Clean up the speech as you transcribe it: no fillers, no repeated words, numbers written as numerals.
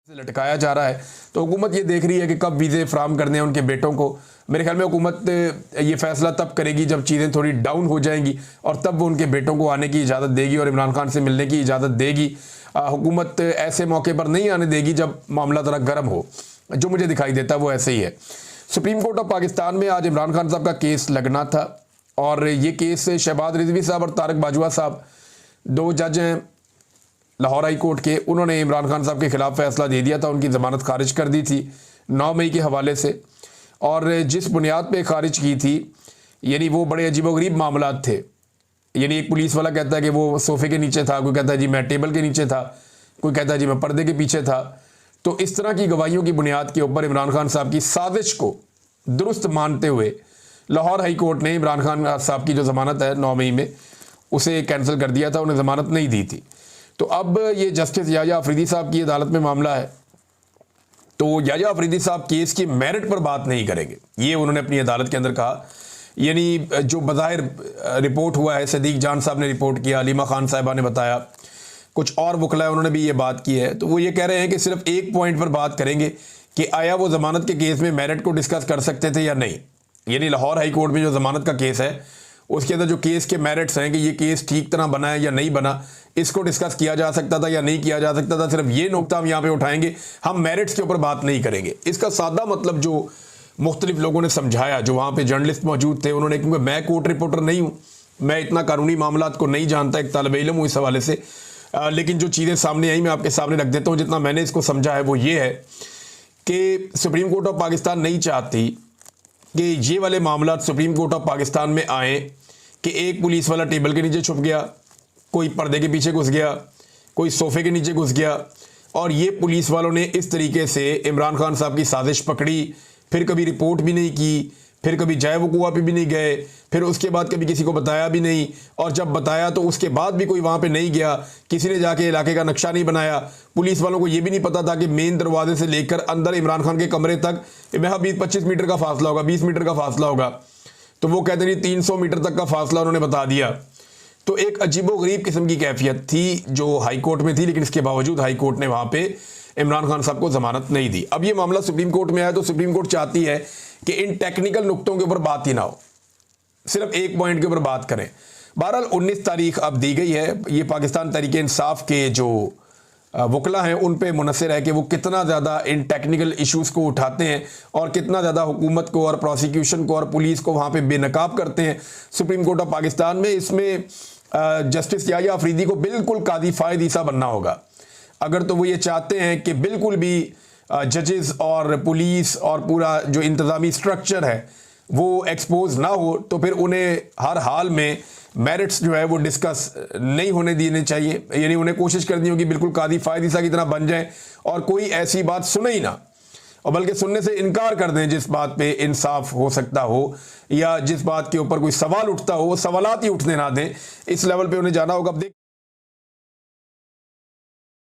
से लटकाया जा रहा है। तो हुकूमत ये देख रही है कि कब वीज़े फ्राहम करने हैं उनके बेटों को। मेरे ख्याल में हुकूमत ये फैसला तब करेगी जब चीज़ें थोड़ी डाउन हो जाएंगी और तब वो उनके बेटों को आने की इजाज़त देगी और इमरान खान से मिलने की इजाज़त देगी। हुकूमत ऐसे मौके पर नहीं आने देगी जब मामला ज़रा गर्म हो। जो मुझे दिखाई देता है वो ऐसे ही है। सुप्रीम कोर्ट ऑफ पाकिस्तान में आज इमरान खान साहब का केस लगना था और ये केस शहबाज रिजवी साहब और तारक बाजवा साहब, दो जज हैं लाहौर हाई कोर्ट के, उन्होंने इमरान खान साहब के खिलाफ फैसला दे दिया था। उनकी ज़मानत खारिज कर दी थी 9 मई के हवाले से। और जिस बुनियाद पे खारिज की थी, यानी वो बड़े अजीबोगरीब मामला थे। यानी एक पुलिस वाला कहता है कि वो सोफ़े के नीचे था, कोई कहता है जी मैं टेबल के नीचे था, कोई कहता है जी मैं पर्दे के पीछे था। तो इस तरह की गवाहियों की बुनियाद के ऊपर इमरान खान साहब की साजिश को दुरुस्त मानते हुए लाहौर हाई कोर्ट ने इमरान खान साहब की जो ज़मानत है 9 मई में, उसे कैंसिल कर दिया था, उन्हें ज़मानत नहीं दी थी। तो अब ये जस्टिस याह्या अफरीदी साहब की अदालत में मामला है। तो याह्या अफरीदी साहब केस की मेरिट पर बात नहीं करेंगे, ये उन्होंने अपनी अदालत के अंदर कहा। यानी जो बज़ाहिर रिपोर्ट हुआ है, सदीक जान साहब ने रिपोर्ट किया, अलीमा खान साहिबा ने बताया, कुछ और वकला उन्होंने भी ये बात की है। तो वो ये कह रहे हैं कि सिर्फ एक पॉइंट पर बात करेंगे कि आया वो ज़मानत के केस में मेरिट को डिस्कस कर सकते थे या नहीं। यानी लाहौर हाई कोर्ट में जो ज़मानत का केस है उसके अंदर जो केस के मेरिट्स हैं कि ये केस ठीक तरह बना है या नहीं बना, इसको डिस्कस किया जा सकता था या नहीं किया जा सकता था, सिर्फ ये नुकता हम यहाँ पे उठाएंगे, हम मेरिट्स के ऊपर बात नहीं करेंगे। इसका सादा मतलब जो मुख्तलिफ लोगों ने समझाया, जो वहाँ पे जर्नलिस्ट मौजूद थे, उन्होंने, क्योंकि मैं कोर्ट रिपोर्टर नहीं हूँ, मैं इतना कानूनी मामलात को नहीं जानता, एक तालिब इल्म हूँ इस हवाले से, लेकिन जो चीज़ें सामने आई मैं आपके सामने रख देता हूँ। जितना मैंने इसको समझा है वो ये है कि सुप्रीम कोर्ट ऑफ पाकिस्तान नहीं चाहती कि ये वाले मामला सुप्रीम कोर्ट ऑफ पाकिस्तान में आए कि एक पुलिस वाला टेबल के नीचे छुप गया, कोई पर्दे के पीछे घुस गया, कोई सोफ़े के नीचे घुस गया, और ये पुलिस वालों ने इस तरीके से इमरान खान साहब की साजिश पकड़ी, फिर कभी रिपोर्ट भी नहीं की, फिर कभी जाए वकूआ पे भी नहीं गए, फिर उसके बाद कभी किसी को बताया भी नहीं, और जब बताया तो उसके बाद भी कोई वहाँ पे नहीं गया, किसी ने जाके इलाके का नक्शा नहीं बनाया। पुलिस वालों को ये भी नहीं पता था कि मेन दरवाजे से लेकर अंदर इमरान खान के कमरे तक वहाँ 20-25 मीटर का फासला होगा, 20 मीटर का फासला होगा। तो वो कहते नहीं 300 मीटर तक का फासला उन्होंने बता दिया। तो एक अजीबोगरीब किस्म की कैफियत थी जो हाई कोर्ट में थी, लेकिन इसके बावजूद हाई कोर्ट ने वहाँ पे इमरान खान साहब को ज़मानत नहीं दी। अब ये मामला सुप्रीम कोर्ट में आया तो सुप्रीम कोर्ट चाहती है कि इन टेक्निकल नुक्तों के ऊपर बात ही ना हो, सिर्फ एक पॉइंट के ऊपर बात करें। बहरहाल 19 तारीख अब दी गई है। ये पाकिस्तान तहरीक इंसाफ के जो वकला हैं उन पे मुनसर है कि वो कितना ज़्यादा इन टेक्निकल इश्यूज़ को उठाते हैं और कितना ज़्यादा हुकूमत को और प्रोसिक्यूशन को और पुलिस को वहाँ पे बेनकाब करते हैं सुप्रीम कोर्ट ऑफ पाकिस्तान में। इसमें जस्टिस याह्या अफरीदी को बिल्कुल कादी फायद ईसा बनना होगा। अगर तो वो ये चाहते हैं कि बिल्कुल भी जजेस और पुलिस और पूरा जो इंतज़ामी स्ट्रक्चर है वो एक्सपोज ना हो, तो फिर उन्हें हर हाल में मेरिट्स जो है वो डिस्कस नहीं होने देने चाहिए। यानी उन्हें कोशिश करनी होगी बिल्कुल कादी फायद ईसा की तरह बन जाए और कोई ऐसी बात सुने ही ना, और बल्कि सुनने से इनकार कर दें जिस बात पे इंसाफ हो सकता हो या जिस बात के ऊपर कोई सवाल उठता हो, वो सवालात ही उठने ना दें। इस लेवल पे उन्हें जाना होगा। अब देख